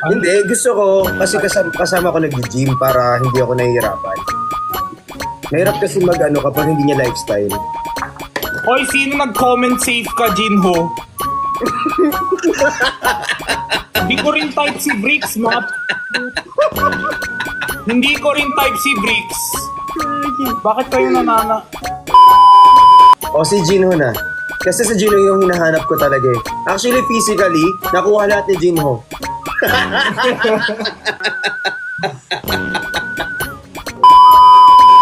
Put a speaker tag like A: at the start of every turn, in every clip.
A: Hindi, gusto ko kasi kasama ko nag-gym para hindi ako nahihirapan. Mahirap kasi mag-ano kapag hindi niya lifestyle.
B: Hoy, sino nag-comment safe ka, Jinho? Hindi ko rin type si Bricks, Map. Hindi ko rin type si Bricks. Bakit kayo nanana?
A: O si Jinho na. Kasi sa Jinho yung hinahanap ko talaga eh. Actually, physically, nakuha lahat ni Jinho.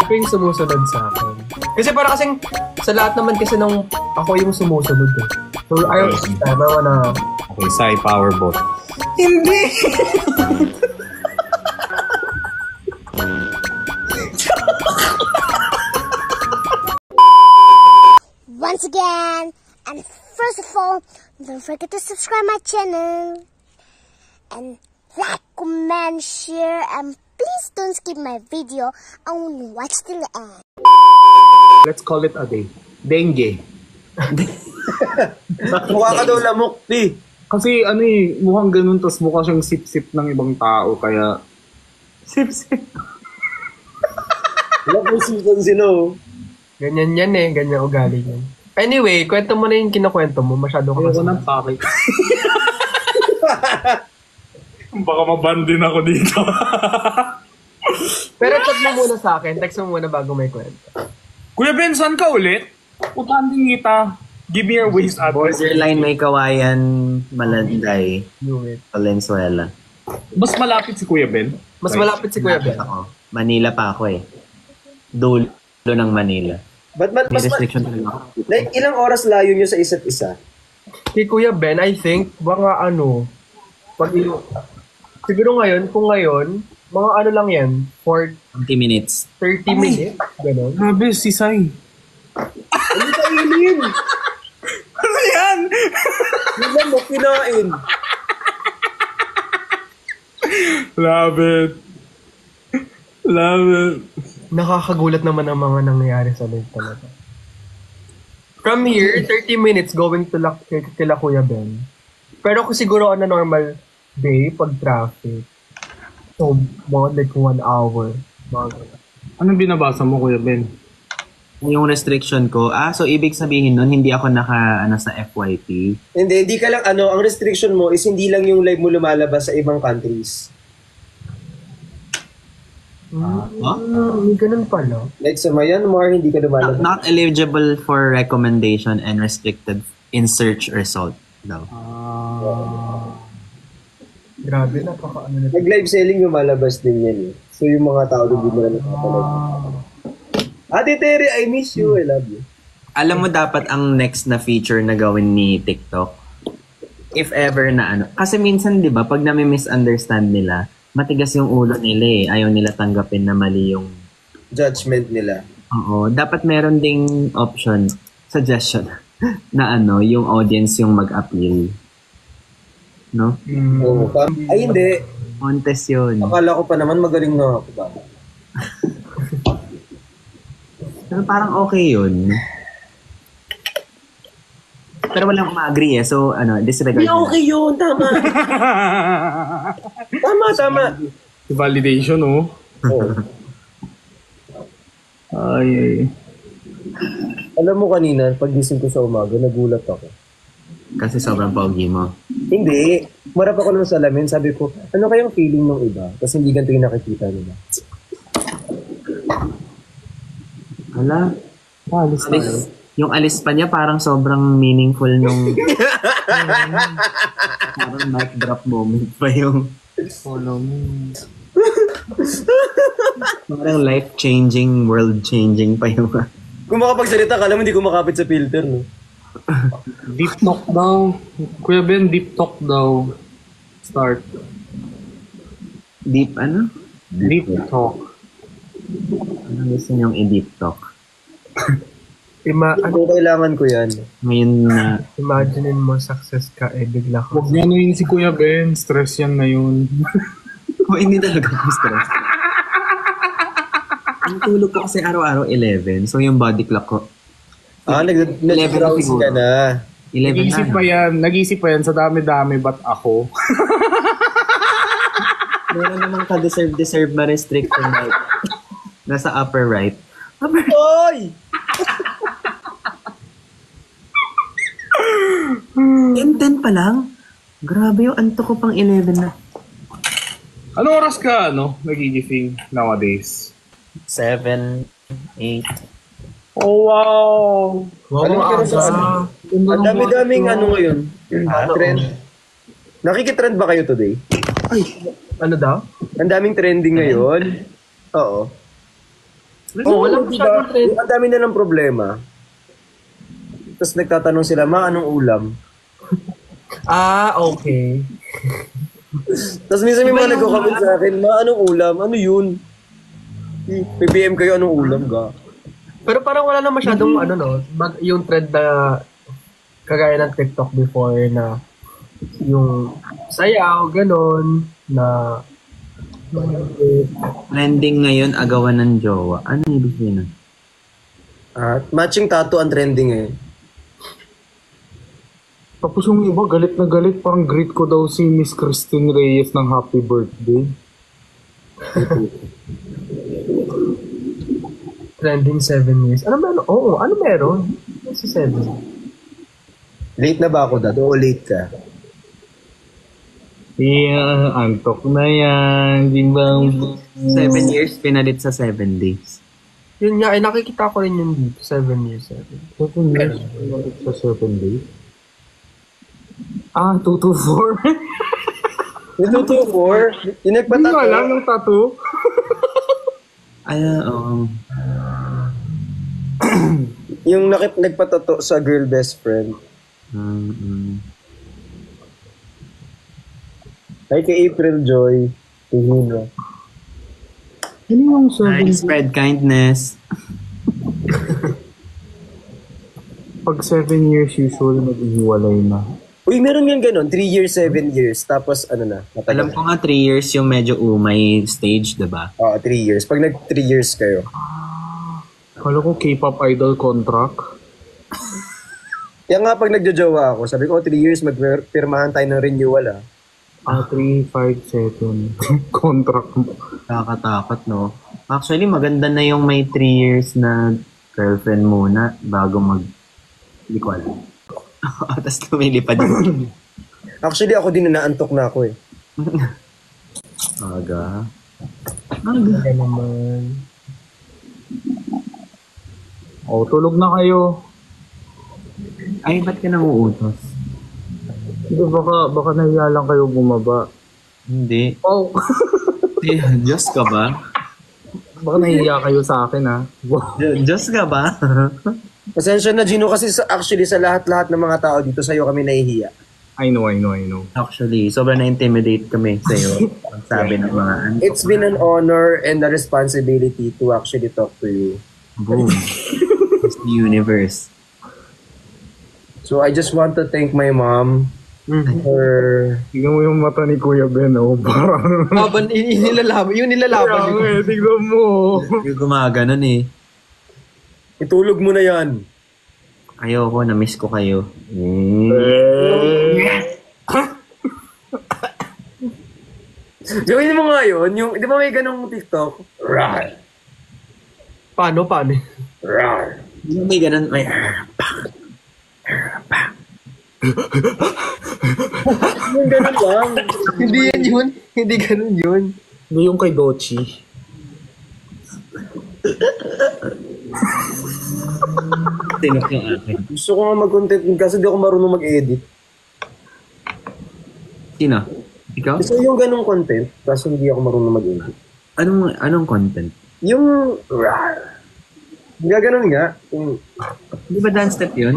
C: Ako yung sumusunod sa akin. Kasi para kasing sa lahat naman kasi nung ako yung sumusunod eh. So I wanna...
B: Okay, Sai Powerbot. Hindi!
D: Once again, and first of all, don't forget to subscribe my channel. And like, comment, share, and please don't skip my video and watch till the end.
B: Let's call it a day. Dengue.
A: Mukha ka daw lamok, P.
B: Kasi ano eh, mukhang ganun, tas mukha siyang sip-sip ng ibang tao, kaya... Sip-sip.
A: Wala po season sila oh.
C: Ganyan yan eh, ganyan ugali yan. Anyway, kwento mo na yung kinukwento mo, masyado ka
B: Ayoko ng pake. Baka maban din ako dito.
C: Pero chat mo muna sa akin, text mo muna bago may kwento.
B: Kuya Ben, saan ka ulit? Putahan din kita. Give me your waist address.
E: Borderline may kawayan, Malanday,
C: Do it.
E: Valenzuela.
B: Mas malapit si Kuya Ben.
C: Mas malapit si Kuya Ben.
E: Ako. Manila pa ako eh. Dulo ng Manila.
A: But
E: May restriction talaga ako.
A: like, ilang oras layo nyo sa isa't isa?
C: Kay Kuya Ben, I think, baka ano, siguro ngayon, kung ngayon, mga ano lang yan, for
E: 20 minutes.
C: 30 minutes, gano'n.
B: Grabe, si Sai.
A: Ano kainin?
B: Ano yan?
A: Hindi mo kinain.
B: Love it. Love it.
C: Nakakagulat naman ang mga nangyayari sa live talaga. From here, 30 minutes going to kila Kuya Ben. Pero kung siguro on a normal day, pag traffic, so more like 1 hour.
B: Anong binabasa mo, Kuya Ben?
E: Yung restriction ko, so ibig sabihin nun, hindi ako sa FYP.
A: Hindi ka lang ang restriction mo is hindi lang yung live mo lumalabas sa ibang countries.
C: May ganun pala.
A: Like sa Myanmar, hindi ka lumalabas.
E: Not eligible for recommendation and restricted in search result daw.
C: Grabe, napaka-ano na.
A: Nag-live selling lumalabas din yan eh. So yung mga tao doon din mo na nakapalagay. Ate Terry, I miss you. I love you.
E: Alam mo dapat ang next na feature na gawin ni TikTok? If ever na ano. Kasi minsan, di ba, pag nami-misunderstand nila, matigas yung ulo nila eh. Ayaw nila tanggapin na mali yung
A: Judgment nila.
E: Oo. Dapat meron ding option, suggestion, na yung audience yung mag-appeal. No?
A: Oo. Ay, hindi.
E: Contest yun.
A: Akala ko pa naman magaling na ako ba?
E: Pero parang okay yun. Pero walang ma-agree eh. So, disregard.
A: Hindi okay yun. Tama. Tama.
B: Validation, oh.
A: Oh.
B: Ay.
A: Alam mo kanina, pag gising ko sa umaga, nagulat ako.
E: Kasi sobrang pogi mo.
A: Hindi. Marap ako ng salamin. Sabi ko, ano kayang feeling ng iba? Kasi hindi ganito yung nakikita nila.
E: Hala.
B: Alis tayo.
E: Yung alis pa niya parang sobrang meaningful nung parang mic drop moment pa yung parang life-changing, world-changing pa yung
A: Kung makapagsalita ka, alam mo hindi ko makapit sa filter, no?
B: Deep talk daw. Kuya Ben, deep talk daw. Start.
E: deep
B: Deep talk.
E: Ano gusto niyong i-deep talk?
A: Kung kailangan ko yan.
E: Ngayon na
C: Imaginein mo, success ka, bigla ka.
B: Huwag niya yun si Kuya Ben. Stress yan na yun.
E: hindi talaga ako stress. Ang tulog ko kasi araw-araw 11. So yung body clock ko
A: Nag-browse ka na.
E: 11
B: Nag-iisip
E: na.
B: pa yan. Nag-iisip pa yan sa dami-dami, ba't ako?
E: Meron namang ka-deserve ma-restricted na nasa upper right.
A: Oy!
E: 10 pa lang? Grabe yung antok ko pang 11 na.
B: Anong oras ka, nagigising nowadays?
E: 7, 8.
B: Oh, wow!
C: Wow,
A: Anong
C: aga.
A: Ang dami-daming ngayon. Trend. Nakikitrend ba kayo today?
C: Ano daw?
A: Ang daming trending ngayon. Oo.
C: Walang masyadong trend.
A: Ang dami na ng problema. Tapos nagtatanong sila, anong ulam?
C: Okay.
A: Tapos minsan may mga nagko-comment sa akin, anong ulam? Ano yun? May PM kayo, anong ulam ga?
C: Pero parang wala na masyadong yung trend na kagaya ng TikTok before na yung sayaw, ganon, na
E: Trending ngayon, agawan ng jowa. Ano ibig sabihin nun?
A: Matching tattoo ang trending eh.
B: Tapos yung iba, galit na galit. Parang greet ko daw si Miss Christine Reyes ng happy birthday.
C: trending 7 years. Ano meron? Ano meron? Si 7.
A: Late na ba ako dad? O late ka?
B: Yeah, antok na yan. Di ba?
E: 7 years, pinalit sa 7 days.
C: Yun nga, nakikita ko rin yun dito. 7 years.
B: 7 years. Sa 7 days. 224.
A: Yung 224? Yung
B: Hindi ko
A: nagpatato?
B: alam yung tattoo.
E: Oo.
A: Yung nagpatato sa girl best friend. Ay kay April Joy. Tuhino.
B: Ano yung 7
E: I spread kindness.
B: Pag 7 years, usually nag-ihiwalay na.
A: Uy, meron nga ganun. 3 years, 7 years. Tapos matagal.
E: Alam ko nga 3 years yung medyo umay stage, diba?
A: Oo, 3 years. Pag nag 3 years kayo.
B: Kala ko K-pop idol contract.
A: Kaya nga pag nagjojowa ako, sabi ko 3 years magpirmahan tayo ng renewal
B: 3, 5, 7. Contract mo.
E: Nakakatakot, no? Actually, maganda na yung may 3 years na girlfriend muna bago hindi ko alam. Tapos lumilipad yun.
A: Actually, ako din naantok na ako eh.
E: Aga.
C: Kaya naman.
B: Tulog na kayo.
E: Ay, ba't ka nang uutos?
B: Hindi, baka nahiya lang kayo bumaba.
E: Hindi. Diyos ka ba?
B: Baka nahiya kayo sa akin, ha? Wow.
E: Diyos ka ba?
A: Pasensya na, Gino, kasi actually sa lahat-lahat ng mga tao dito sa'yo kami nahihiya.
B: I know.
E: Actually, sobrang na-intimidate kami sa'yo. Sabi ng mga
A: It's been an honor and a responsibility to actually talk to you.
E: boom. It's the universe.
A: So I just want to thank my mom for...
B: Tignan mo yung mata ni Kuya Ben, Parang...
C: Yung nilalaban nito.
B: Tignan mo.
E: Yung gumaganon eh.
A: Itulog mo na yan.
E: Ayoko, na-miss ko kayo.
A: Gawin mo nga yun, yung, di ba may ganong TikTok? Rar.
C: Paano?
A: Rar.
E: Yung may ganun, may...
A: Yung ganon lang.
C: Hindi yan yun. Hindi ganun yun.
B: Hindi yung kay Dochi.
E: Tinok yung akin.
A: Gusto ko nga mag-content kasi di ako marunong mag-edit.
E: Sino? Ikaw?
A: Gusto yung ganong content kasi hindi ako marunong mag-edit.
E: Anong content?
A: Yung rar. Gaganon nga. Yung,
E: Di ba dance step yun?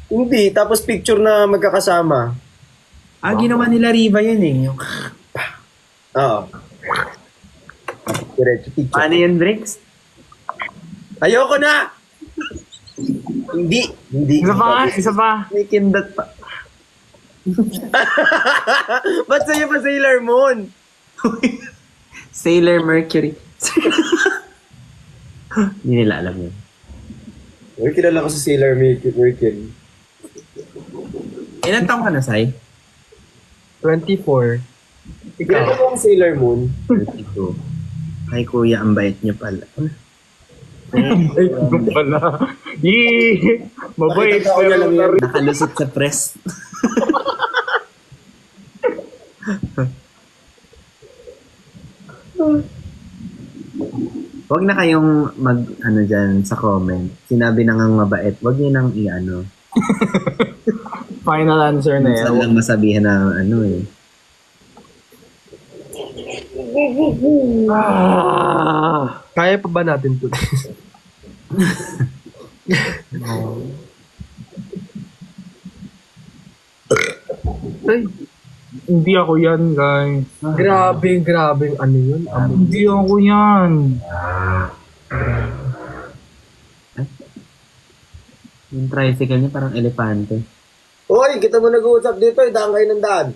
A: hindi, tapos picture na magkakasama.
E: Ginawa nila Riva yun eh. Yung...
A: Oo. Diretso picture.
E: Paano yun, Briggs?
A: Ayoko na! Hindi.
B: Isa pa.
E: May kindat pa.
A: Ba't sa'yo pa Sailor Moon?
E: Sailor Mercury. Hindi nila alam yun.
A: Uy, kilala ko si Sailor Mercury.
E: Ilan taong ka na, Sai?
C: 24.
A: Ikaw mo ang Sailor Moon.
E: 32. Ay, kuya, ang bait niyo pala.
B: Ay, ito pala. Yee! Mabait.
A: Nakita ko na lang yan.
E: Nakalusot sa press. Huwag na kayong ano dyan sa comment. Sinabi na ngang mabait. Huwag niyo nang i-ano.
B: Final answer na
E: Minsan
B: yan.
E: lang masabihin na ano eh.
C: Kaya pa ba natin to? Ay,
B: Hindi ako yan, guys.
C: grabe ano yun?
B: Hindi ako yan.
E: Yung tricycle niya parang elepante.
A: Hoy, kita mo nag-uusap dito. Daan kayo ng daan.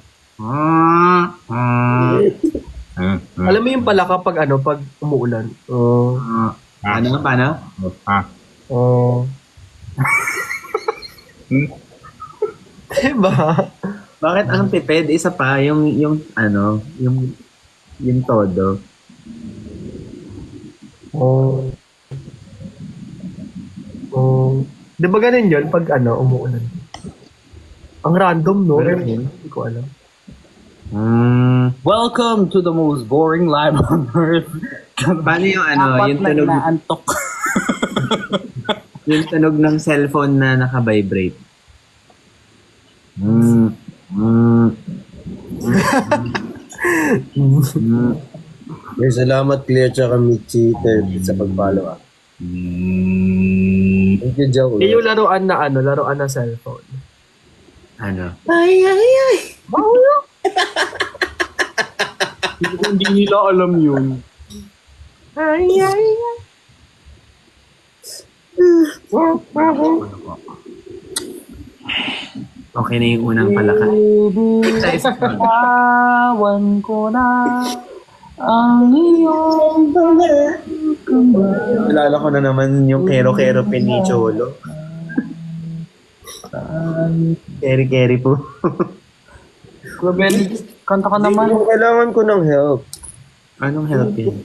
C: Alam mo yung pala kapag ano, pag umuulan. Oh.
E: Ano? Paano?
C: Oh. Diba?
E: Bakit ang tipid? Isa pa, yung ano, yung todo.
C: Oh. Oh. Di ba ganun yun pag ano, umuulan? Ang random, no? Hindi ko alam.
B: Welcome to the most boring live on earth.
E: Paano yung ano, yung tunog,
B: Naantok.
E: yung tunog ng cellphone na naka-vibrate?
A: May salamat, Claire, tsaka Michi, sa pag-follow. Thank you, Joe.
C: Eh, yung laruan na ano, laruan na cellphone.
E: Ano?
B: Hindi nila alam yun.
E: Okay na yung unang palaka.
B: Awan ko na ang iyong
E: Nalala ko na naman yung kero-kero pinicholo. Keri-keri po.
B: Grabe, kanta ka naman.
A: Kailangan ko ng help.
E: Anong help yun?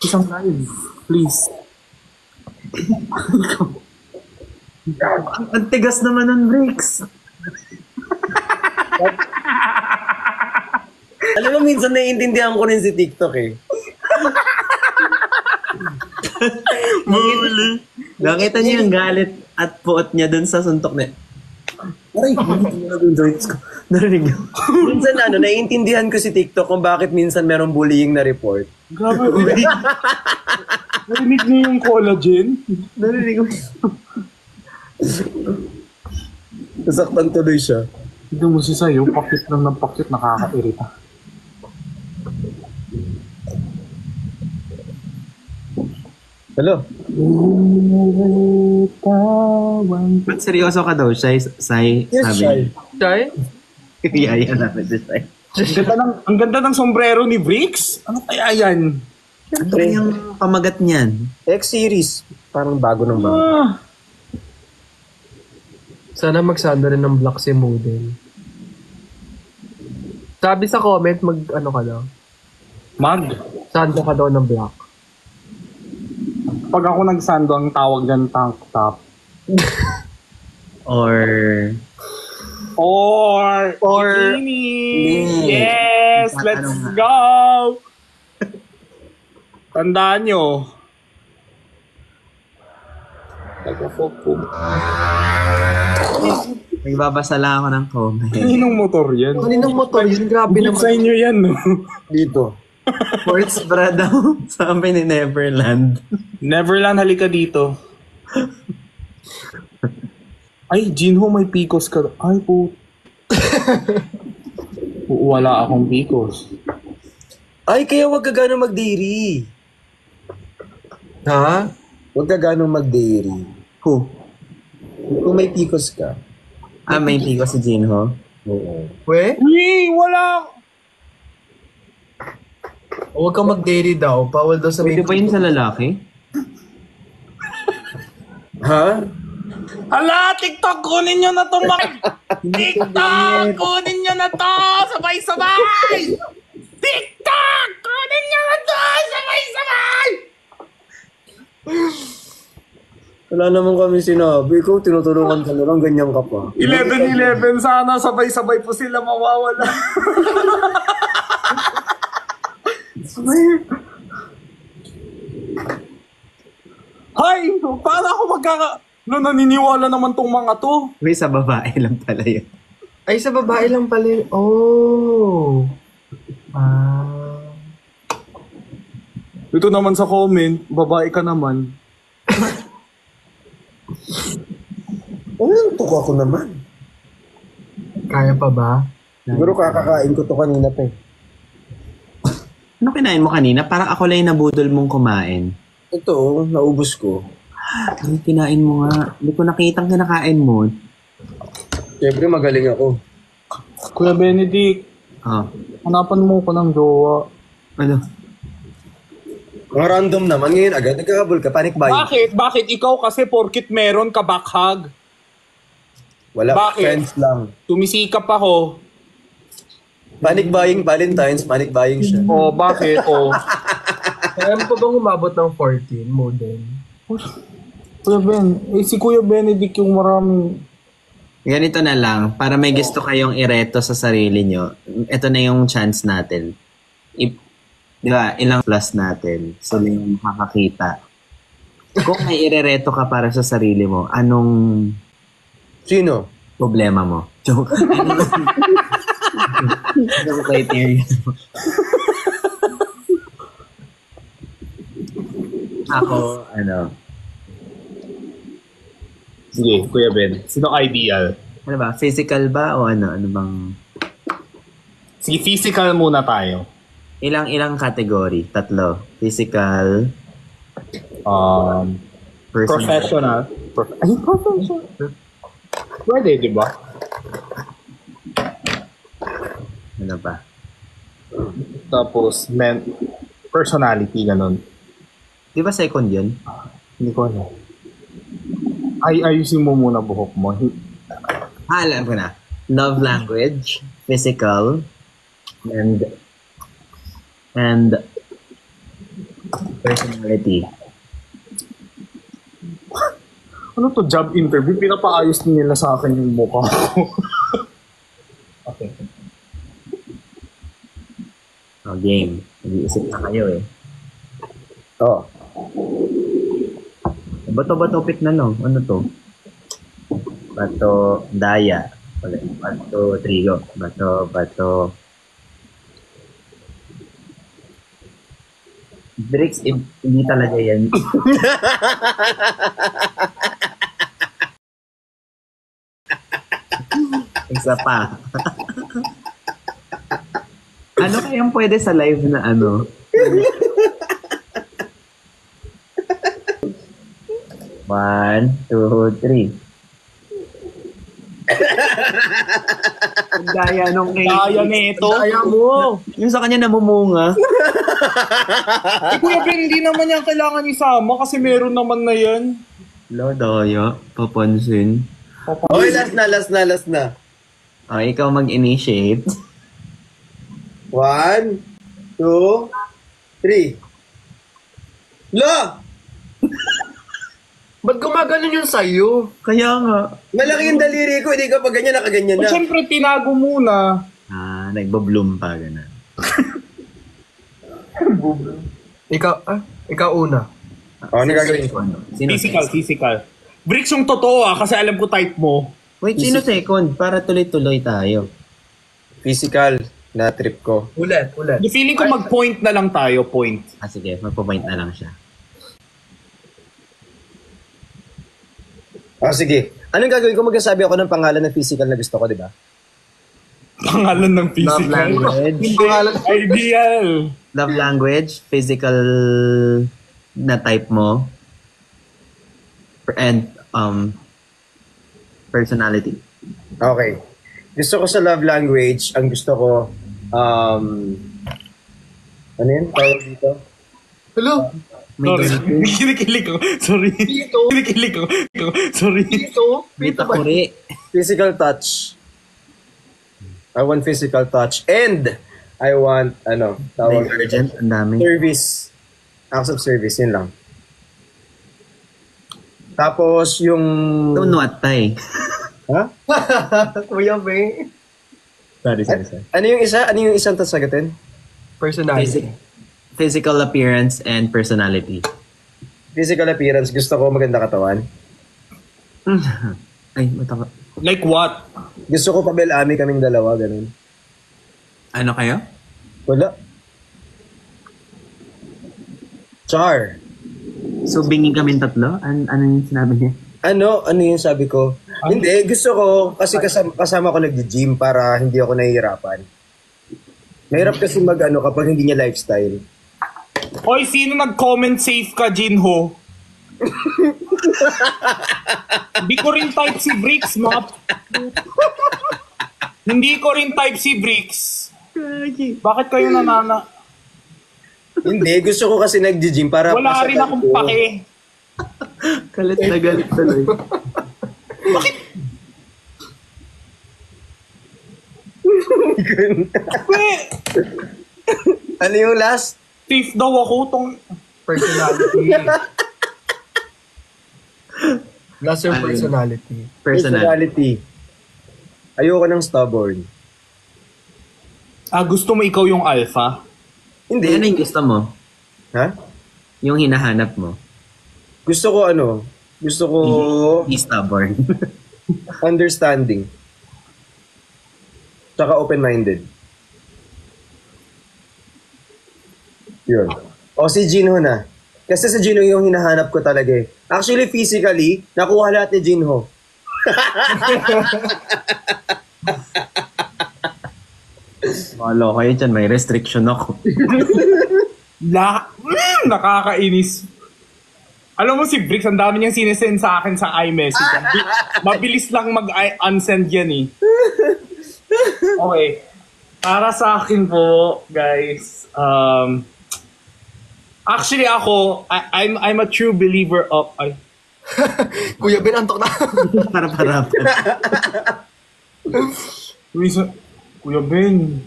B: Isang live, please.
E: Ang tigas naman ng bricks.
A: Alam mo, minsan naiintindihan ko rin si TikTok eh.
E: Muli. Nakita niyo yung galit at puot niya dun sa suntok niya.
A: Aray, narinig ko. Minsan naiintindihan ko si TikTok kung bakit minsan merong bullying na report.
B: Grabe, narinig niyo yung collagen?
E: Narinig ko.
A: Nasaktan tuloy siya.
B: Hindi mo si Sayo, pakit lang ng pakit, nakakairita.
A: Hello?
E: Ba't seryoso ka daw, Shai? Sai,
A: Yes,
E: sabi
A: Shai.
C: Chay?
E: niya. Yaya namin si Shai.
B: Ang ganda ng sombrero ni Bricks. Ano kaya yan?
E: Ano yung pamagat niyan?
A: X-series. Parang bago ng bago.
C: Sana magsanda rin ng black si Model. Sabi sa comment, ano ka daw? Sanda ka daw ng black.
B: Pag ako nagsando, ang tawag dyan tank top.
E: Or
B: bikini. Yes, let's go! Tandaan nyo.
E: nagbabasa lang ako ng comment.
B: Kaninong motor yan?
C: Kaninong motor yun? Grabe
B: Sa
C: naman.
B: inyo yan, no?
A: Dito.
E: Sports bra daw. Sabi ni Neverland.
B: Neverland, halika dito. Ay, Jinho, may picos ka. Ay, po. Wala akong picos.
A: Ay, kaya wag ka ganun mag-dairy.
C: Ha?
A: Wag ka ganun mag-dairy.
E: Who?
A: Kung may picos ka.
E: May pico si Jinho.
A: Oo.
C: We?
B: Uy, wala!
C: Huwag kang mag-dairy daw. Bawal daw sa
E: Pwede pa yun sa lalaki?
A: Ha?
B: Hala, TikTok, kunin nyo na to, TikTok, kunin nyo na to! Sabay-sabay! TikTok, kunin nyo na to! Sabay-sabay!
A: Wala naman kami sinabi. Ikaw, tinutulungan ka na lang, ganyan ka pa.
B: 11-11, sana sabay-sabay po sila mawawala. Hay! Para ako naniniwala naman tong mga to.
E: May sa babae lang pala yun.
C: Ay, sa babae lang pala yun. Oh.
B: Ito naman sa comment, babae ka naman.
A: Tuk ako naman.
C: Kaya pa ba?
A: Siguro kakakain ko to kanina pa eh.
E: Ano kinain mo kanina? Parang ako lang yung nabudol mong kumain.
A: Ito, naubos ko.
E: Ano kinain mo nga? Hindi ko nakitang kinakain mo.
A: Siyempre, magaling ako.
B: Kuya Benedict, hanapan mo ko ng jowa.
E: Ano?
A: Mga random naman. Ngayon agad, nagkakabol ka. Panic buying.
B: Bakit? Bakit ikaw kasi porkit meron ka bakhag?
A: Wala.
B: Bakit?
A: Friends lang.
B: Tumisikap ako.
A: Panic buying, Valentine's. Panic buying siya.
B: Oh, bakit? Oh.
C: Kaya mo pa bang umabot ng 14 modem?
B: Kuya Ben, si Kuya Benedict yung maraming...
E: Ganito na lang, para may gusto kayong ireto sa sarili nyo, ito na yung chance natin. Di ba, ilang plus natin, sila yung makakakita. Kung may irereto ka para sa sarili mo, anong
A: Sino?
E: problema mo? Joke. Anong criteria mo? Ako,
B: Sige, Kuya Ben. Sino ideal?
E: ano ba, physical ba o ano? Ano bang,
B: Sige, physical muna tayo.
E: ilang category? 3. Physical, personal.
B: Professional. Ay, professional. Pwede, di ba?
E: Ano ba?
B: Tapos, personality, ganun.
E: Di ba second yun?
B: Hindi ko alam. Ayusin mo muna buhok mo.
E: Alam ko na. Love language, physical, and personality.
B: Ano to, job interview? Pinapaayos nila sa akin yung mukha ko. Okay.
E: Game. Nag-iisip na kayo eh.
A: Oh.
E: Bato pick na no? Ano to? Bato, daya. Bato, trigo. Bato. Bricks, hindi talaga yan. Isa pa. Ano kayang pwede sa live na ano? One, two, three. Gaya nung
B: Kaya nito.
C: Kaya mo!
E: yung sa kanya namumunga.
B: Kuya Ben, hindi naman yan kailangan isama kasi meron naman na yan.
E: Daya, papansin.
A: Okay, last na.
E: Oh, ikaw mag-initiate.
A: 1, 2, 3. La!
C: Ba't gumaganon yung sayo?
E: Kaya nga.
A: Malaki yung daliri ko, hindi ka pa ganyan, nakaganyan na.
B: Siyempre, tinago muna.
E: Nagbo-bloom pa, gano'n.
C: Ikaw una.
A: Ano gagawin ko?
E: Sino
B: Physical. Bricks yung totoo kasi alam ko type mo.
E: Wait, sino second? Para tuloy-tuloy tayo.
A: Physical na trip ko.
C: Ulit.
B: The feeling ko mag-point na lang tayo, point.
E: Sige, magpo-point na lang siya.
A: Sige. Anong gagawin ko? Magsasabi ako ng pangalan ng physical na gusto ko, di ba?
B: Pangalan ng physical.
E: Love language.
B: Ideal.
E: Love language, physical na type mo, and personality.
A: Okay. Gusto ko sa love language, ang gusto ko, ano yun? Tawag dito?
C: Hello?
E: May
B: Sorry.
E: donate.
B: Kinikilig ko. Sorry.
C: Dito.
B: Kinikilig ko. Sorry.
C: Dito.
E: May
C: Dito ba?
E: takuri.
A: Physical touch. I want physical touch. And I want,
E: May
A: tawag,
E: urgent. Ang dami.
A: service. Acts of service, yun lang. Tapos yung...
E: Don't what, tay.
A: Ha?
C: Kuya Ben.
E: Sorry.
A: Ano yung isa? Ano yung isang tasagatin?
C: Personality.
E: Physical appearance and personality.
A: Physical appearance. Gusto ko maganda katawan.
E: Ay, mataka.
B: Like what?
A: Gusto ko pabel-ami kaming dalawa, ganun.
E: Ano kayo?
A: Wala. Char.
E: So, bingin kami tatlo? Ano yung sinabi niya?
A: Ano yung sabi ko? Hindi, gusto ko, kasi kasama ko nag-gym para hindi ako nahihirapan. Mahirap kasi kapag hindi niya lifestyle.
B: Hoy, sino nag-comment safe ka, Jinho? Hindi ko rin type si Bricks, map. Hindi ko rin type si Bricks. Bakit kayo nanana?
A: Hindi, gusto ko kasi nag-gym para...
B: Wala rin akong pake.
E: Galit na galit tuloy.
A: Ano yung last?
B: Safe daw ako tong...
C: Personality. Last yung personality.
A: Personality. Ayoko ng stubborn.
B: Gusto mo ikaw yung alpha?
A: Hindi.
E: Ano yung gusto mo?
A: Ha?
E: Yung hinahanap mo?
A: Gusto ko Gusto ko
E: Be stubborn.
A: understanding. Tsaka open-minded. Yun. O si Jinho na. Kasi si Jinho yung hinahanap ko talaga eh. Actually, physically, nakuha lahat ni Jinho.
E: Malo kayo dyan, may restriction ako.
B: Nakakainis. Alam mo si Bricks, ang dami niyang sinesend sa akin sa iMessage. Mabilis lang mag-unsend yan eh. Okay. Para sa akin po, guys, actually ako, I'm a true believer of...
C: Kuya Ben, antok na.
E: Para.
B: Kuya Ben,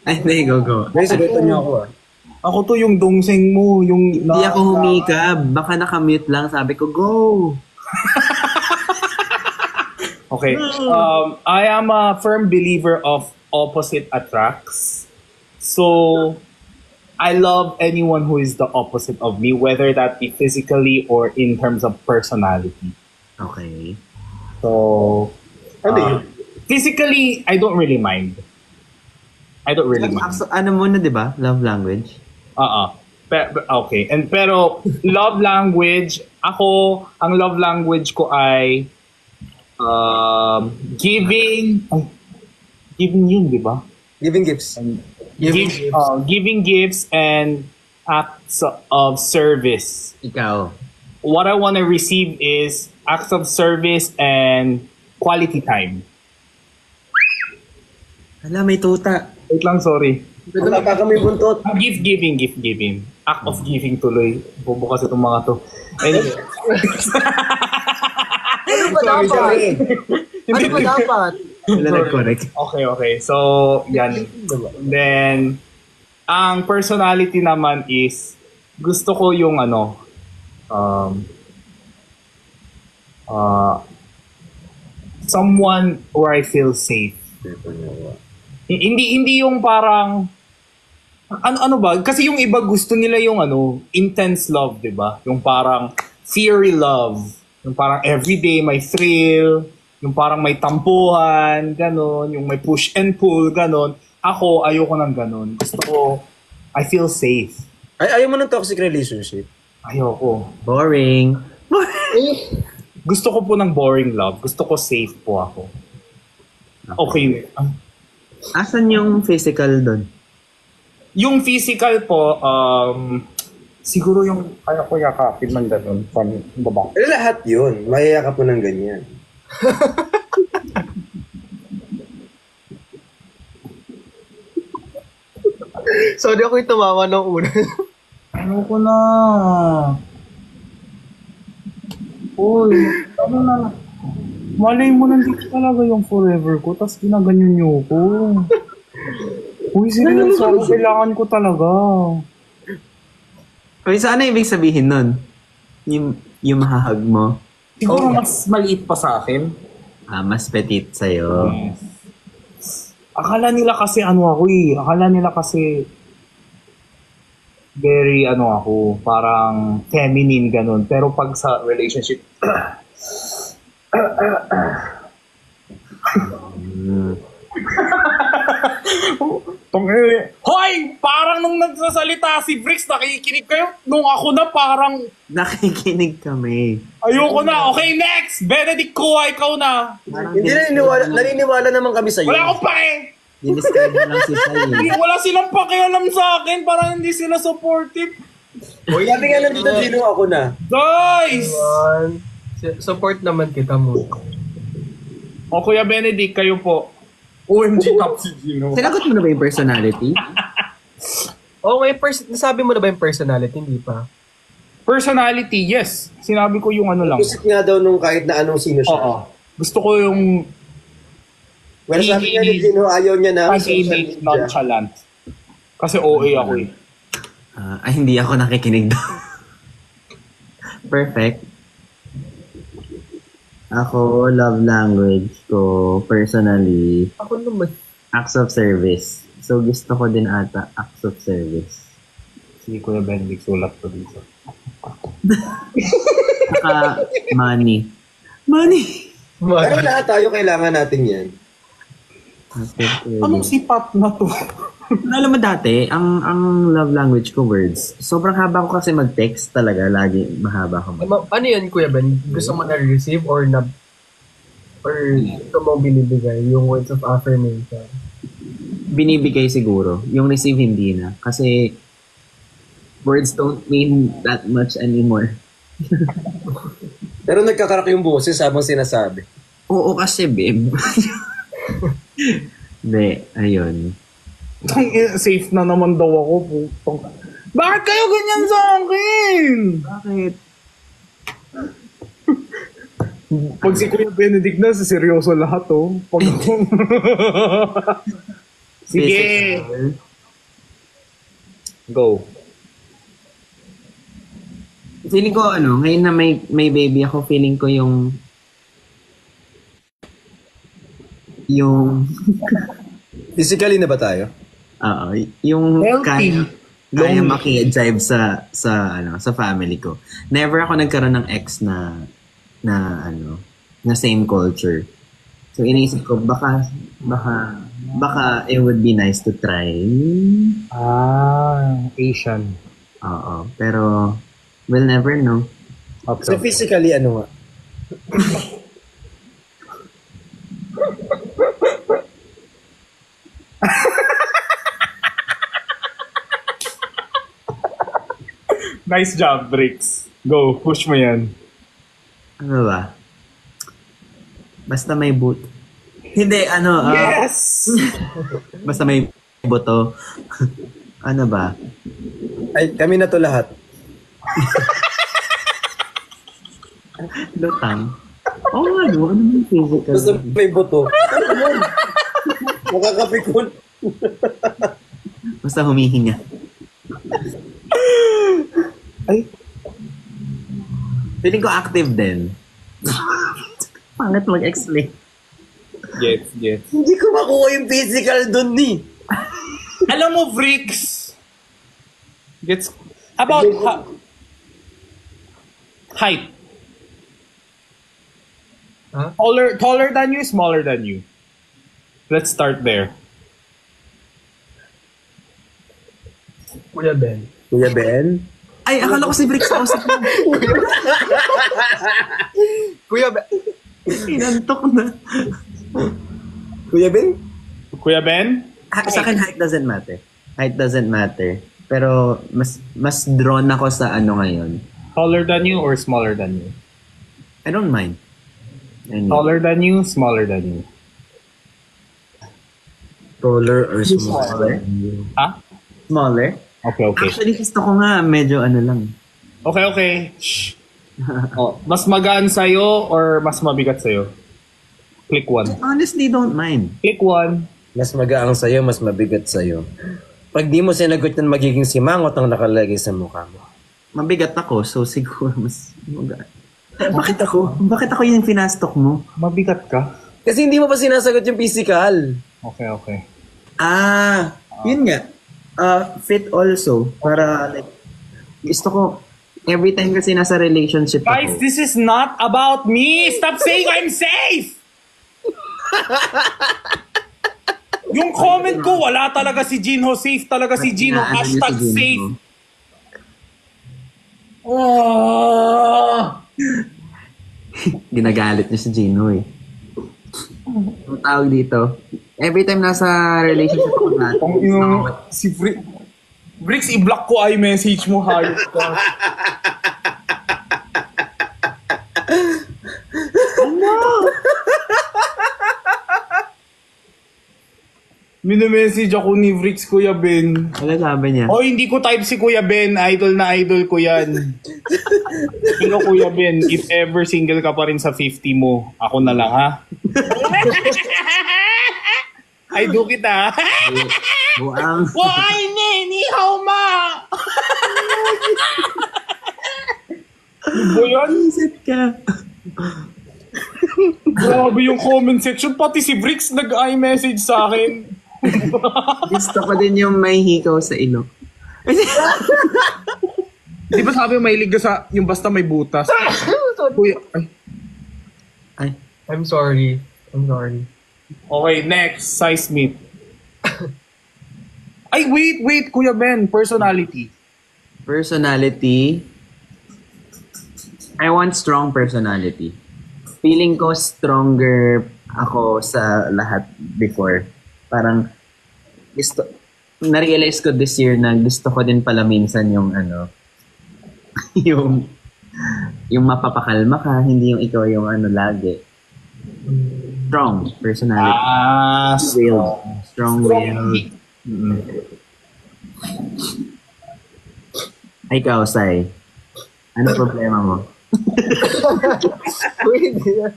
E: Ay, hindi, go.
A: May sagutan niyo ako ah.
B: ako to yung dongseng mo, yung...
E: Hindi ako humikab. Baka nakamute lang. Sabi ko, go!
B: Okay. I am a firm believer of opposite attracts. So, I love anyone who is the opposite of me, whether that be physically or in terms of personality.
E: Okay.
B: So,
A: Ano yun?
B: physically, I don't really mind.
E: Ano muna, di ba? Love language?
B: Okay. Pero, love language, ang love language ko ay giving yun, di ba?
A: Giving gifts.
B: Giving gifts and acts of service.
E: Ikaw.
B: What I want to receive is acts of service and quality time.
E: Hala, may tuta.
B: Wait lang, sorry.
A: Wala pa kami buntot.
B: Gift giving. Act of giving tuloy. Bobo kasi itong mga to. Anyway.
C: Ano ba dapat? Ano ba dapat?
E: Wala nag-correct.
B: Okay. So, yan. Then, ang personality naman is, gusto ko yung someone where I feel safe. Hindi yung parang ano ba? Kasi yung iba gusto nila yung intense love, 'di ba? Yung parang fiery love, yung parang everyday may thrill, yung parang may tampuhan, ganon, yung may push and pull, ganon. Ako ayoko ng ganon. Gusto ko I feel safe.
A: Ayaw mo ng toxic relationship?
B: Ayoko.
E: Boring.
B: Gusto ko po ng boring love. Gusto ko safe po ako. Okay.
E: Asan yung physical doon?
B: Yung physical po, siguro yung kaya ko yakapin ng ganun from baba.
A: Lahat yun. Mayayaka po ng ganyan.
C: Sorry ako yung tumawa nung una.
B: Ayoko na. Uy, ano na. Malay mo nandito talaga yung forever ko, tapos ginaganyan niyo ko. Uy, seryoso, kailangan ko talaga.
E: Uy, so ano ibig sabihin nun? Yung mahahag mo?
B: Siguro mas maliit pa sa akin.
E: Mas petite sa'yo.
B: Akala nila kasi ano ako eh. Akala nila kasi very ano ako, parang feminine ganun. Pero pag sa relationship, Hoy! Parang nung nagsasalita si Bricks, nakikinig kayo. Nung ako na parang,
E: Nakikinig kami.
B: ayoko na. Okay, next! Benedict Kuwa, ikaw na.
A: Hindi naniniwala naman kami sa'yo.
B: Wala akong pake!
E: Diniscard na lang si Sai.
B: Wala silang pakialam sa akin. Parang hindi sila supportive.
A: Sabi nga lang dito, Gino, ako na.
B: Guys!
C: Support naman kita mo.
B: O Kuya Benedict, kayo po. OMG top si Gino.
E: Sinagot mo na ba yung personality?
C: Nasabi mo na ba yung personality? Hindi pa.
B: Personality, yes. Sinabi ko yung ano lang.
A: Isip nga daw nung kahit na anong sino siya.
B: Oo. Gusto ko yung
A: Well, sabi nga ni Gino, ayaw niya na social
B: tahimik,
A: media.
B: nonchalant. Kasi OA ako eh.
E: Hindi ako nakikinig daw. Perfect. Ako, love language ko, personally,
C: Ako naman.
E: acts of service. So, gusto ko din ata acts of service.
B: Si Kuya Benedict sulat ko dito.
E: Saka, money. Money!
A: Pero lahat tayo kailangan natin yan.
B: Anong sipat na to?
E: Alam mo dati, ang love language ko words. Sobrang haba ko kasi mag-text talaga. Lagi mahaba ko.
C: Ano yun, Kuya Ben? Gusto mo na-receive or gusto mo binibigay yung words of affirmation?
E: Binibigay siguro. Yung receive hindi na. Kasi words don't mean that much anymore.
A: Pero nagkakarak yung boses habang sinasabi.
E: Oo kasi, babe. Hindi, ayun.
B: Safe na naman daw ako. Putong. Bakit kayo ganyan sa akin?
E: Bakit?
B: Pag si Kuya Benedict na, seryoso lahat oh. Pag Sige!
E: Physical.
B: Go.
E: Feeling ko, ngayon na may baby ako, feeling ko yung
A: Physically na ba tayo?
E: yung
B: Healthy.
E: kaya maki-jive sa family ko. Never ako nagkaroon ng ex na same culture. So iniisip ko baka it would be nice to try.
B: Asian.
E: Oo, pero we'll never know.
A: So physically, ano nga?
B: Nice job, Bricks. Go, push mo yan.
E: Ano ba? Basta may Hindi,
B: Yes!
E: basta may buto. Ano ba?
A: Ay, kami na to lahat.
E: Lutang. Ano yung physical?
A: Basta may buto. Ano yun? Makakapikon.
E: Basta humihinga.
B: Ay,
E: Feeling ko active din. Pangit mag-explain.
B: Gets.
A: Hindi ko makuha yung physical dun ni.
B: Alam mo, Bricks. Gets. About height.
C: Huh?
B: Taller than you, smaller than you. Let's start there.
C: Kuya Ben.
A: Kuya Ben?
E: Ay, akala ko si Bricks ako sa
C: Kuya Ben.
E: inantok na.
A: Kuya Ben?
B: Kuya Ben?
E: Sa akin, height doesn't matter. Height doesn't matter. Pero, mas drawn ako sa ngayon.
B: Taller than you or smaller than you?
E: I don't mind.
B: Taller than you, smaller than you.
A: Taller or smaller?
B: Ha?
E: Smaller?
B: Okay.
E: Actually, gusto ko nga, medyo ano lang.
B: Okay. Shh. Mas magaan sa'yo or mas mabigat sa'yo? Click 1.
E: Honestly, don't mind.
B: Click 1.
A: Mas magaang sa'yo, mas mabigat sa'yo. Pag di mo sinagot yan, magiging simangot ang nakalagay sa mukha mo.
E: Mabigat ako, so siguro mas magaan. Bakit ako? Bakit ako yung finastok mo?
B: Mabigat ka?
A: Kasi hindi mo pa sinasagot yung physical.
B: Okay.
E: Yun nga. Fit also. Para like, gusto ko, every time kasi nasa relationship
B: Guys,
E: ako.
B: this is not about me! Stop saying I'm safe! Yung comment ko, wala talaga si Jinho. Safe talaga si Jinho.
E: Ano niya
B: Hashtag
E: si Jinho?
B: safe. Oh.
E: Ginagalit niya si Gino eh. Ang tawag dito, every time nasa relationship ako natin,
B: Ang yung si Bricks, i-block ko ay message mo, hayop ka. Mini-message ako ni Bricks, Kuya Ben.
E: ano sabi niya?
B: Oh, hindi ko type si Kuya Ben. Idol na idol ko yan. Pero Kuya Ben, if ever single ka pa rin sa 50 mo, ako na lang, ha? Ay, do kita.
E: Buang.
B: Why, ni hao ma? Ano ba yan?
E: Isip ka.
B: Grabe yung comment section. Pati si Bricks nag-i-message sa akin.
E: Gusto ko din yung may hikaw sa ilok.
B: Di ba sabi may liga sa yung basta may butas? Kuya, ay.
C: I'm sorry.
B: Okay, next. Size meet. Ay, wait, Kuya Ben. Personality.
E: Personality. I want strong personality. Feeling ko stronger ako sa lahat before. Parang na-realize ko this year na gusto ko din pala minsan yung yung mapapakalma ka, hindi yung ikaw yung lagi. Strong personality. Strong-willed. Ay, ikaw, Sai. Ano problema mo?
C: Pwede.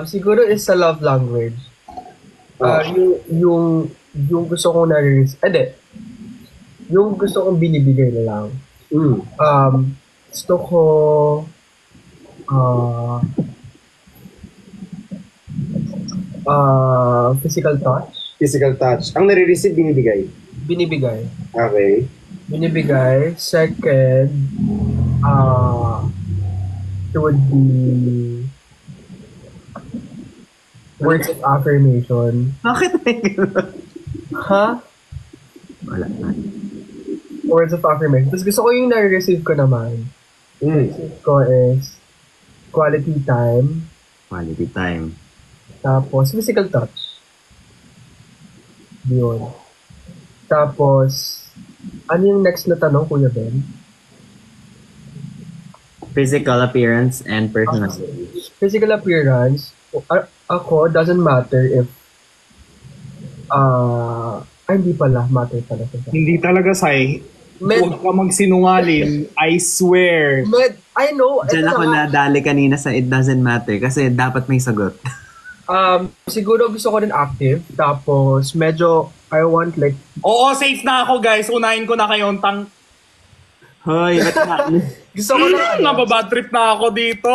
C: Siguro is sa love language. Yung gusto kong yung gusto kong binibigay na lang. Gusto ko physical touch.
A: Physical touch. Ang nare-receive, binibigay.
C: Binibigay.
A: Okay.
C: Binibigay. Second, it would be words of affirmation.
E: Bakit may gano'n?
C: Ha?
E: Wala na.
C: Words of affirmation. Tapos gusto ko yung nare-receive ko naman. Receive ko is quality time.
E: Quality time.
C: Tapos physical touch. Yun. Tapos, ano yung next na tanong, Kuya Ben?
E: Physical appearance and personality.
C: Physical appearance, ako, doesn't matter if hindi pala, matter pala.
B: Hindi talaga, Sai. Huwag ka magsinungaling. I swear.
C: But, I know.
E: Diyan ako nadali kanina sa it doesn't matter kasi dapat may sagot.
C: Siguro gusto ko rin active. Tapos, medyo, I want like...
B: Oo, safe na ako, guys. Unahin ko na kayo.
E: Hoy, ba't na?
C: Gusto ko na,
B: Nababad trip na ako dito.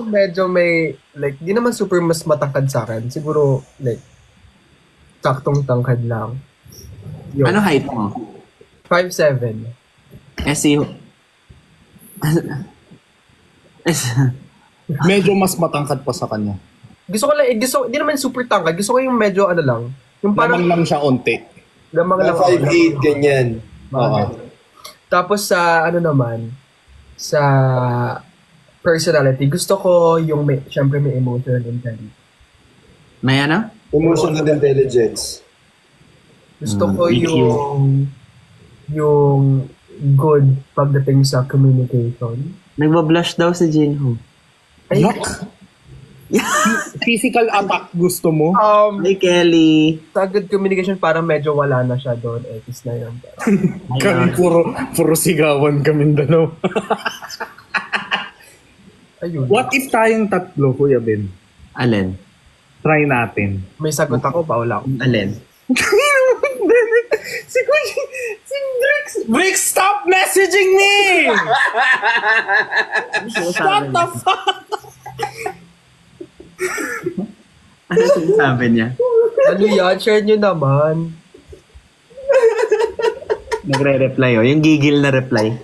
C: medyo may, like, di naman super mas matangkad sa akin. Siguro, like, saktong tangkad lang. Yun.
E: Ano height mo?
C: 5'7".
E: SE.
B: Medyo mas matangkad pa sa kanya.
C: Gusto ko lang, di naman super tangkad. Gusto ko yung medyo lang. Yung parang,
B: Lamang lang siya onti.
C: lamang lang.
A: 5'8", ganyan.
B: Oo.
C: Tapos sa, sa personality, gusto ko yung syempre may emotional intelligence.
E: May ano?
A: Emotional intelligence.
C: Gusto ko
E: EQ.
C: yung good pagdating sa communication.
E: Nagbablush daw si Jinho.
C: Ay,
B: Yuck. Physical attack gusto mo?
E: Hey, Kelly.
C: Sa good communication, parang medyo wala na siya doon. Etis na yun.
B: Kami puro sigawan kami dalawa.
C: Ayun.
B: What if tayong tatlo, Kuya Ben?
E: Alin?
B: Try natin.
C: May sagot ako, Paula.
E: Alin?
B: si Brix! Brix, stop messaging me! What the fuck?
E: Ano sinasabi niya?
C: Ano yan? Share nyo naman.
E: Nagre-reply, oh. Yung gigil na reply.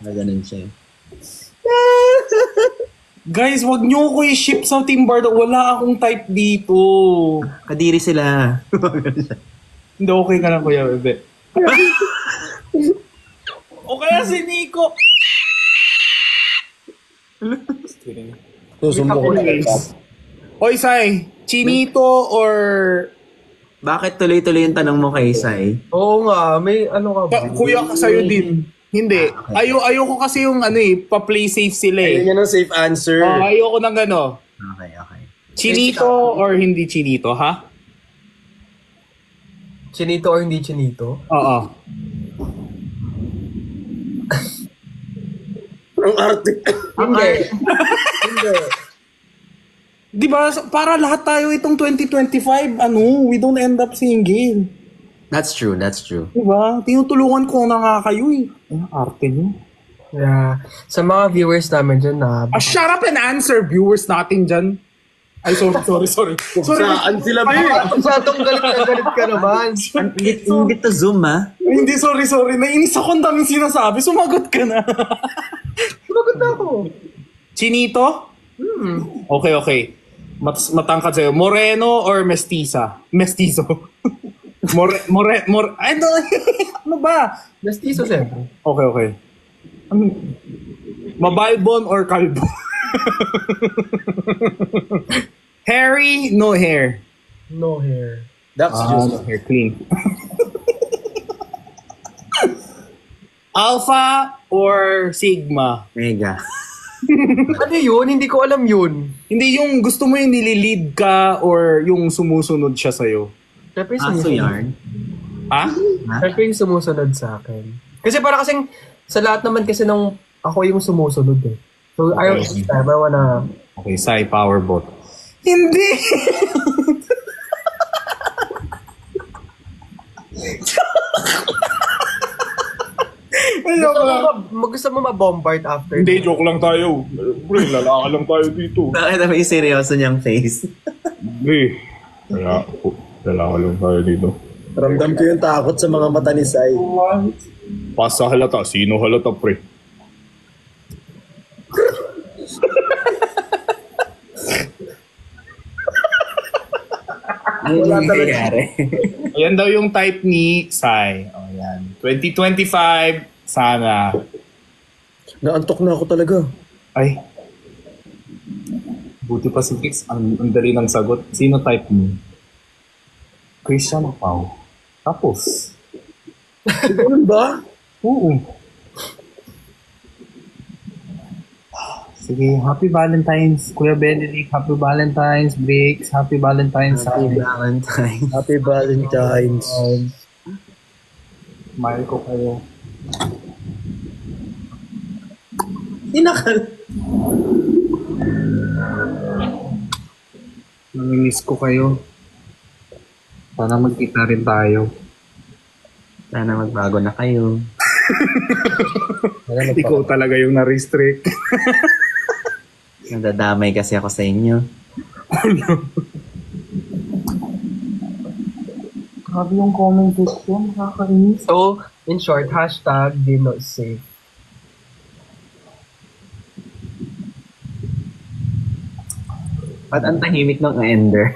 E: Ganun siya.
B: Guys, wag niyo ko i-ship sa Team Bardo. Wala akong type dito.
E: Kadiri sila.
B: Hindi, okay ka na, Kuya Bebe. O kaya si Nico.
A: Susumbo ko na.
B: Oy, Sai, Chinito or...
E: Bakit tuloy-tuloy yung tanong mo kay Sai?
C: Oo nga, may ano ka ba?
B: Kuya ka sa'yo din. Hindi.
E: Okay.
B: Ayoko kasi yung pa-play safe sila eh.
A: Ayun yan ang safe answer.
B: Ayoko ng gano.
E: Okay.
B: Chinito or hindi chinito, ha?
C: Chinito or hindi chinito?
B: Oo.
A: Ang arte.
C: Hindi. Hindi.
B: Di ba, para lahat tayo itong 2025, we don't end up single.
E: That's true.
B: Di ba? Tinutulungan ko na nga kayo eh. Arte nyo.
C: Yeah. Sa mga viewers namin dyan na...
B: Shut up and answer, viewers natin dyan. Ay, sorry.
A: Saan sila, Bi?
C: Masyadong galit ka naman.
E: Hindi to Zoom, ha?
B: Hindi, sorry. Nainis ako, ang daming sinasabi. Sumagot ka na.
C: Sumagot na ako.
B: Chinito? Okay. Matangkad sa'yo. Moreno or mestiza? Mestizo. Ano ba?
C: Mestizo, siyempre.
B: Okay. Mabalbon or kalbo? Hairy, no hair.
C: No hair.
A: That's just...
B: No hair, clean. Alpha or Sigma?
E: Mega.
C: Ano yun? Hindi ko alam yun.
B: Hindi yung gusto mo yung nililid ka or yung sumusunod siya sa'yo.
C: Siyempre yung
E: Aso
C: sumusunod.
E: yarn.
B: Ha?
C: Siyempre yung sumusunod sa akin. Kasi para kasing sa lahat naman kasi nung ako yung sumusunod eh. So I wanna...
B: Okay, Sai, powerbot. Hindi!
C: Gusto mo ma-bombard after?
B: Hindi, joke lang tayo. Pre, lalaka lang tayo dito.
E: Bakit naman yung seryoso niyang face?
B: Hindi. Lalaka lang tayo dito.
A: Ramdam ko yung takot sa mga mata ni Sai.
B: Pasa halata. Sino halata, pre?
E: Ano yung nangyayari?
B: Ayan daw yung type ni Sai. O, yan. 2025, sana.
A: Naantok na ako talaga.
B: Ay. Buti pa si Kix. Ang dali ng sagot. Sino type ni? Christian Pao. Tapos.
A: Ganun ba?
B: Oo. Sige, Happy Valentine's, Kuya Benedict. Happy Valentine's, Briggs. Happy Valentine's.
E: Happy Valentine's.
A: Happy Valentine's.
B: Mahal ko kayo.
E: Inakal.
B: Namimiss ko kayo. Sana magkita rin tayo.
E: Sana magbago na kayo.
B: Ikaw talaga yung na-restrict.
E: Nadadamay kasi ako sa inyo.
B: Grabe yung comment section. Nakakainis.
C: So, in short, hashtag Dino is safe.
E: Ba't ang tahimik ng ender?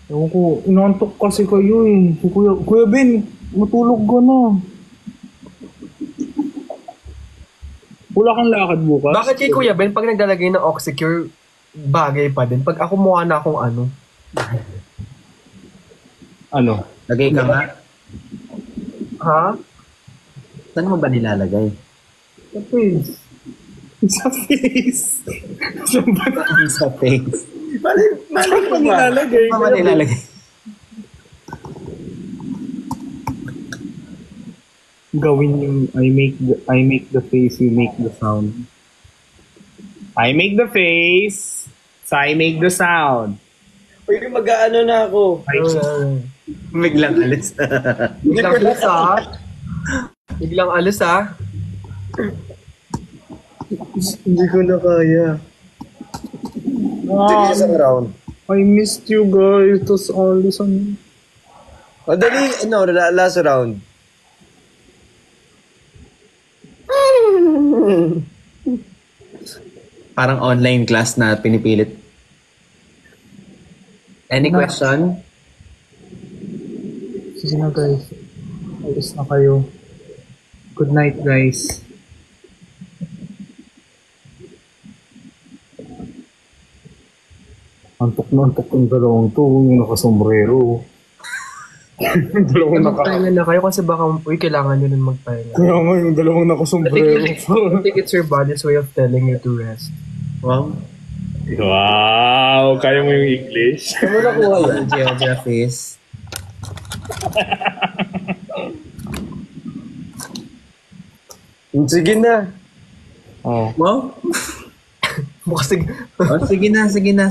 B: Ewan ko, inantok kasi kayo eh. Si Kuya Ben, matulog ka na. Wala kang lakad bukas?
C: Bakit kay Kuya Ben, pag naglalagay ng Oxycure, bagay pa din? Pag ako mukha na akong ano?
B: Ano?
E: Lagay ka nga.
C: Ha?
E: Saan mo ba nilalagay?
C: Sa face.
B: Sa face.
E: Sa face.
A: Mali
B: Saan nilalagay?
E: Ano ba nilalagay?
B: Gawin yung I make the face, you make the sound. I make the face, so I make the sound.
A: Uy, mag-aano na ako.
E: Biglang alis.
C: Biglang alis ah. Biglang alis ah.
A: Hindi ko na kaya. Sige, isang round.
B: I missed you guys. It was only some...
A: O, dali, last round.
E: Parang online class na pinipilit. Any question?
B: Sige na guys. Alis na kayo. Good night guys. Antok na antok yung dalawang to. Yung nakasombrero. Yung dalawang
C: Magpahinga na kayo kasi baka kailangan nyo nun magpahinga.
B: Kaya nga yung dalawang nakasombrero.
C: I think it's your body's way of telling you to rest.
E: Wow.
B: Wow! Kaya mo yung English?
E: Ano na kuha yun? Geographies.
A: Sige na.
B: Oh.
E: Wow.
C: Kasi,
E: Oh, sige na.
A: Sige na.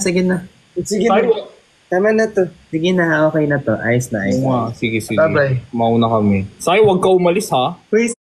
A: Tama na to.
E: Sige na, okay na to. Ayos na, ayos na.
B: Sige.
C: Bye-bye.
B: Mauna kami. Say, huwag ka umalis ha.
E: Uy,